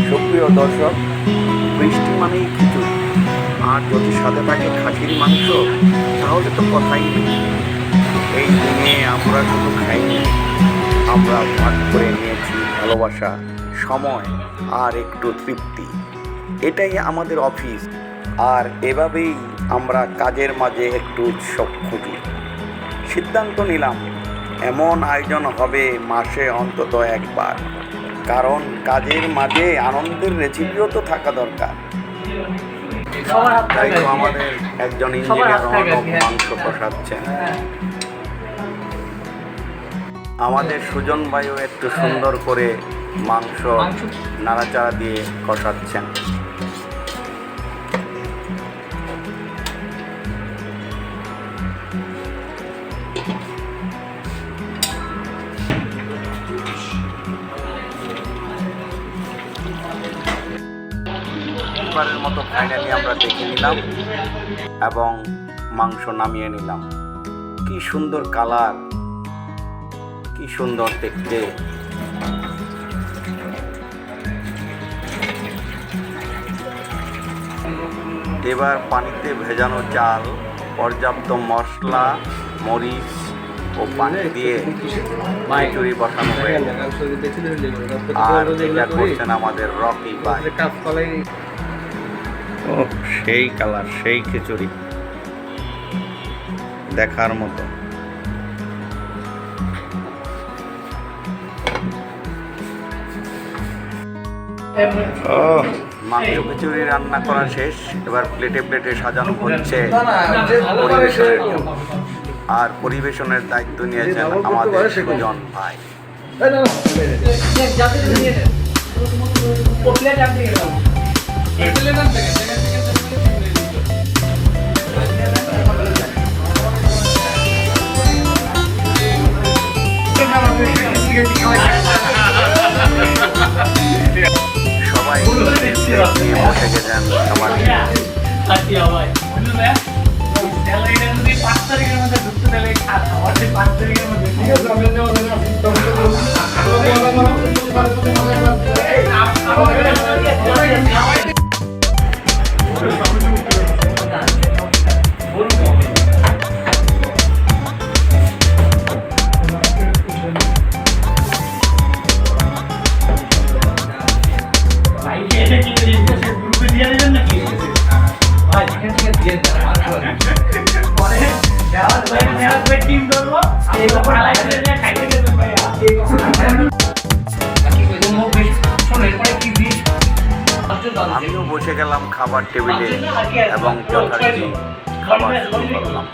সুপ্রিয় দর্শক, বৃষ্টি মানেই খিচুড়ি, আর যদি সাথে থাকে খাসির মাংস তাহলে তো কথাই নেই। এই দিনে আমরা শুধু খাইনি, আমরা ভাগ করে নিয়েছি ভালোবাসা, সময় আর একটু তৃপ্তি। এটাই আমাদের অফিস, আর এভাবেই আমরা কাজের মাঝে একটু উৎসব খুঁজি। সিদ্ধান্ত নিলাম এমন আয়োজন হবে মাসে অন্তত একবার, কারণ কাজের মাঝে আনন্দের রেসিপিও তো থাকা দরকার। তাই তো আমাদের একজন ইঞ্জিনিয়ার মাংস কষাচ্ছেন, আমাদের সুজন ভাইও একটু সুন্দর করে মাংস নাড়াচাড়া দিয়ে কষাচ্ছেন। এবারের মতো ফাইনালি আমরা দেখে নিলাম এবং মাংস নামিয়ে নিলাম। কি সুন্দর কালার, কি সুন্দর দেখতে। এবার পানিতে ভেজানো চাল, পর্যাপ্ত মশলা, মরিচ ও পানি দিয়ে খিচুড়ি বসানো হয়ে গেল। আর এটা করছেন আমাদের রকি ভাই। ও সেই কালার, সেই খিচুড়ি দেখার মতো। মাংস খিচুড়ি রান্না করা শেষ, এবার প্লেটে প্লেটে সাজানো হচ্ছে পরিবেশনের জন্য। আর পরিবেশনের দায়িত্ব নিয়েছেন আমাদের সুজন ভাই। সবাই বসে গেছেন সবার। আমিও বসে গেলাম খাবার টেবিলে এবং যথারীতি খাবার শুরু করলাম।